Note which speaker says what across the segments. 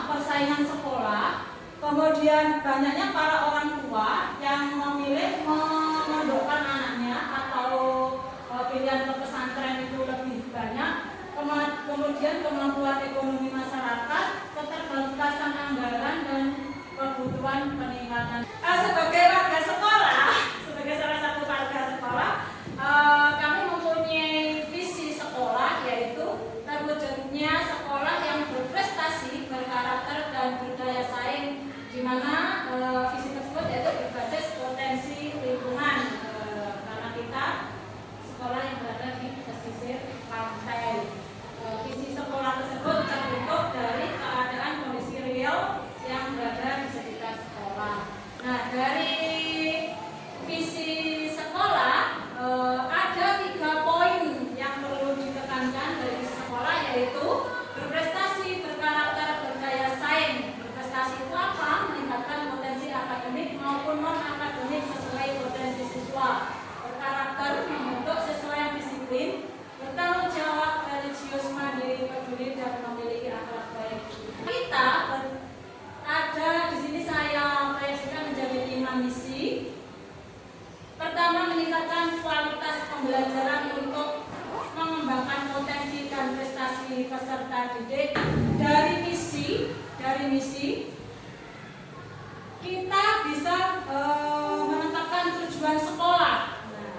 Speaker 1: persaingan sekolah, kemudian banyaknya para orang tua yang memilih memondokkan anaknya atau pilihan ke pesantren itu lebih banyak, kemudian kemampuan ekonomi masyarakat, keterbatasan anggaran dan kebutuhan peningkatan. Sebagai warga sekolah, sebagai salah satu warga sekolah, kami mempunyai visi sekolah, yaitu terwujudnya sekolah yang berprestasi, berkarakter dan berdaya saing, di mana visi tersebut yaitu berbasis potensi lingkungan, karena kita sekolah yang berada di pesisir pantai. Visi sekolah tersebut terbentuk dari keadaan kondisi real yang berada di sekitar sekolah. Nah, dari visi sekolah ada 3 poin yang perlu ditekankan dari sekolah, yaitu berprestasi, berkarakter, berdaya saing. Berprestasi itu apa? Meningkatkan potensi akademik maupun non akademik sesuai potensi siswa. Berkarakter, membentuk siswa yang disiplin, bertanggung jawab, religius, mandiri, peduli, dan memiliki akhlak baik. Kita ada di sini saya proyeksikan menjadi 5 misi. Pertama, meningkatkan kualitas pembelajaran untuk mengembangkan potensi dan prestasi peserta didik. Dari misi kita bisa menetapkan tujuan sekolah. Nah,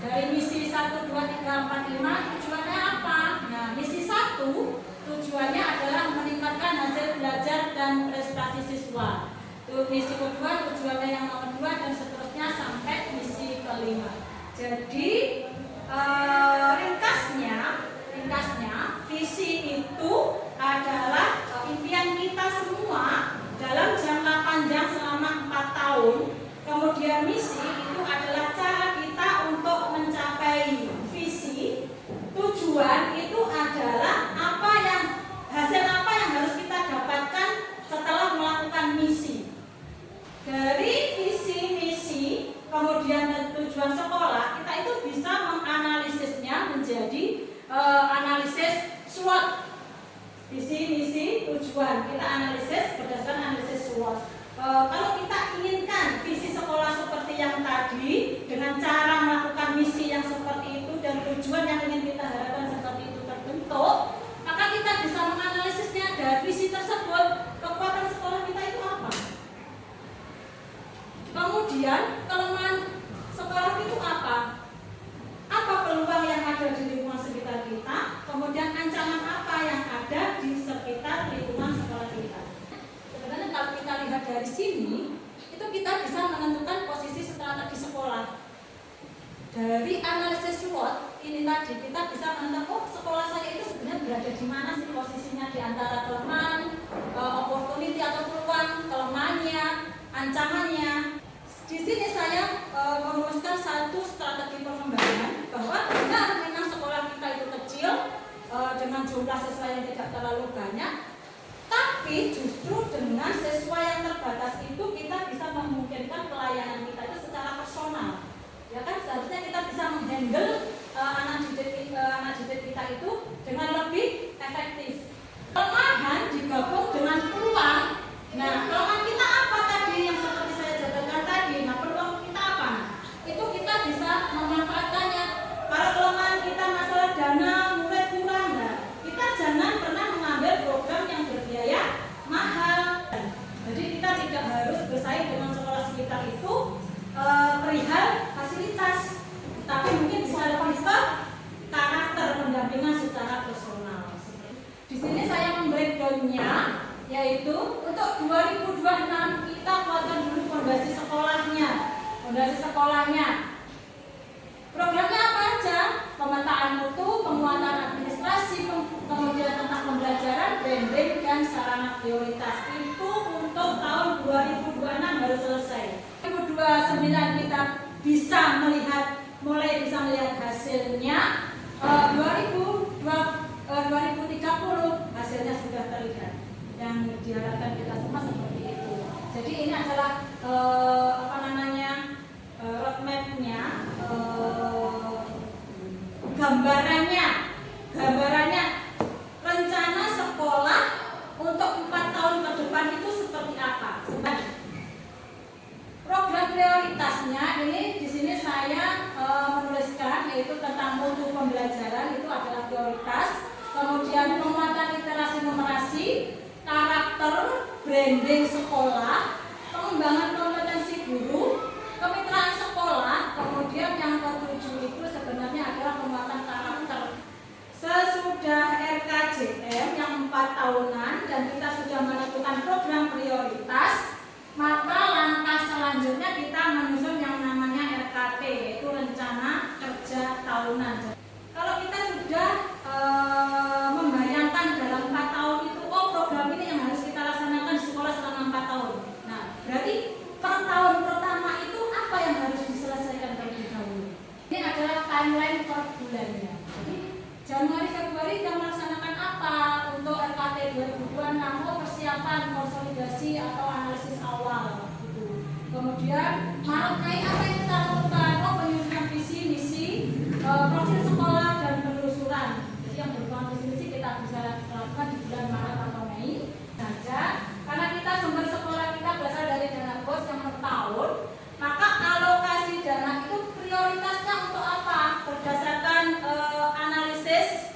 Speaker 1: dari misi 1, 2, 3, 4, 5 tujuannya apa? Nah, misi 1 tujuannya adalah meningkatkan hasil belajar dan prestasi siswa. Misi kedua tujuannya yang nomor 2 dan seterusnya sampai misi kelima. Jadi ringkasnya visi itu adalah impian kita semua dalam jangka panjang selama 4 tahun. Kemudian misi itu adalah cara kita untuk mencapai visi. Tujuan itu adalah hasil apa yang harus kita dapatkan setelah melakukan misi. Dari visi, misi, kemudian dan tujuan sekolah, kita itu bisa menganalisisnya menjadi analisis SWOT. Visi, misi, tujuan kita analisis berdasarkan analisis SWOT. Kalau kita inginkan visi sekolah seperti yang tadi, dengan cara melakukan misi yang seperti itu dan tujuan yang ingin kita harapkan seperti itu terbentuk, maka kita bisa menganalisisnya dari visi tersebut. Kekuatan sekolah kita itu apa? Kemudian kelemahan sekolah itu apa? Apa peluang yang ada di lingkungan sekitar kita? Kemudian ancaman apa yang ada di sekitar lingkungan sekolah kita? Sebenarnya kalau kita lihat dari sini, itu kita bisa menentukan posisi strategi sekolah. Dari analisis SWOT ini tadi kita bisa menentukan, sekolah saya itu sebenarnya berada di mana sih posisinya di antara kelemahan, opportunity atau peluang, kelemahannya, ancamannya. Di sini saya merumuskan satu strategi pengembangan bahwa benar memang sekolah kita itu kecil dengan jumlah siswa yang tidak terlalu banyak, tapi justru dengan siswa yang terbatas itu kita bisa memungkinkan pelayanan kita itu secara personal. Ya kan, seharusnya kita bisa menghandle anak didik kita itu dengan lebih efektif. Kelemahan digabung dengan peluang. Nah, kelemahan kita apa tadi yang seperti saya jabarkan tadi? Nah, peluang kita apa? Itu kita bisa memanfaatkannya. Kalau kelemahan kita masalah dana murid kurang, nah, kita jangan pernah mengambil program yang berbiaya mahal. Jadi kita tidak harus bersaing dengan sekolah sekitar itu perihal fasilitas, tapi mungkin bisa lebih ke karakter pendampingan secara personal. Di sini saya membreakdownnya, yaitu untuk 2026 kita kuatkan dulu fondasi sekolahnya. Programnya apa aja? Pemetaan mutu, penguatan administrasi, kemudian tentang pembelajaran, branding dan sarana prioritas. Itu untuk tahun 2026 harus selesai. 2029 kita bisa mulai melihat hasilnya. 2030 hasilnya sudah terlihat. Yang diharapkan kita semua seperti itu. Jadi ini adalah roadmap-nya, gambarannya rencana sekolah untuk 4 tahun ke organisasi, karakter, branding sekolah, pengembangan kompetensi guru, kemitraan sekolah, kemudian yang ketujuh itu sebenarnya adalah penguatan karakter. Sesudah RKJM yang 4 tahunan dan kita sudah menentukan program prioritas, maka langkah selanjutnya kita menyusun yang namanya RKT, yaitu rencana kerja tahunan. Kalau kita sudah membayangkan dalam 4 tahun itu, oh program ini yang harus kita laksanakan di sekolah selama 4 tahun. Nah, berarti per tahun pertama itu apa yang harus diselesaikan terlebih dahulu? Ini adalah timeline per bulannya. Jadi Januari Februari kita melaksanakan apa untuk RKT 2026? Oh, persiapan konsolidasi atau analisis awal gitu. Kemudian Maret Mei apa yang kita lakukan? Oh, penyusunan visi misi, profil sekolah dan penelusuran. Jadi yang berupa visi misi kita bisa lakukan di bulan Maret atau Mei saja. Karena kita sumber sekolah kita berasal dari dana BOS yang per tahun, maka alokasi dana itu prioritasnya untuk apa? Berdasarkan analisis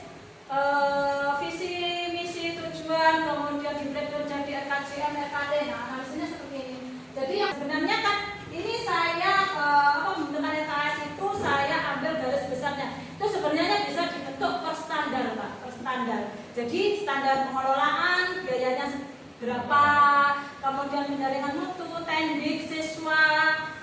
Speaker 1: visi misi tujuan, kemudian di breakdown jadi RKJM, RKT. Nah, analisisnya seperti ini. Jadi yang sebenarnya kan ini saya pembentukan RKS itu saya ambil garis besarnya. Itu sebenarnya bisa dibentuk per standar, Pak, per standar. Jadi standar pengelolaan biayanya berapa, kemudian penjaringan mutu, tendik, siswa,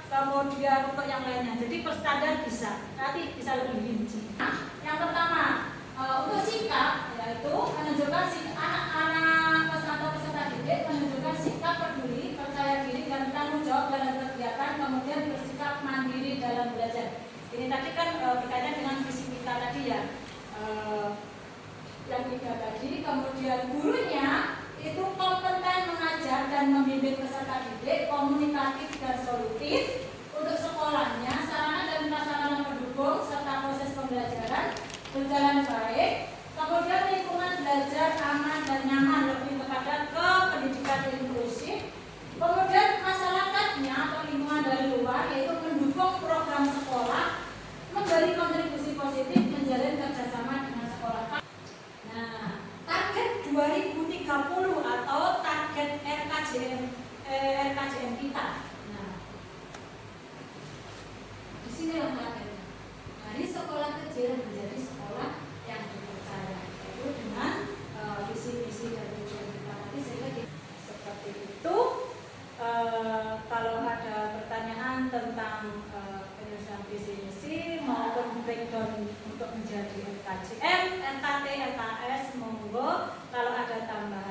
Speaker 1: kemudian untuk yang lainnya. Jadi per standar bisa, nanti bisa lebih rinci. Nah, yang pertama untuk sikap, yaitu menunjukkan anak-anak atau peserta didik menunjukkan sikap peduli, percaya diri dan tanggung jawab dalam kegiatan, kemudian bersikap mandiri dalam belajar. Ini tadi kan berkaitan dengan visi kita tadi ya, yang 3 tadi. Kemudian gurunya itu kompeten mengajar dan membimbing peserta didik, komunikatif dan solutif. Untuk sekolahnya, sarana dan prasarana pendukung serta proses pembelajaran berjalan baik. Kemudian lingkungan belajar aman dan nyaman, lebih kepada ke pendidikan inklusif. Kemudian masyarakatnya atau lingkungan dari luar, yaitu mendukung program sekolah, memberi kontribusi positif, menjalin kerjasama dengan sekolah. Nah, target 2030 atau target RKJM kita. Nah, di sini yang targetnya. Dari sekolah kecil menjadi sekolah yang dipercaya, yaitu dengan visi-visi dan tujuan kita tadi. Sehingga seperti itu. Kalau ada pertanyaan tentang penyusunan visi misi maupun breakdown untuk menjadi RKJM, RKT, RKS, monggo. Kalau ada tambahan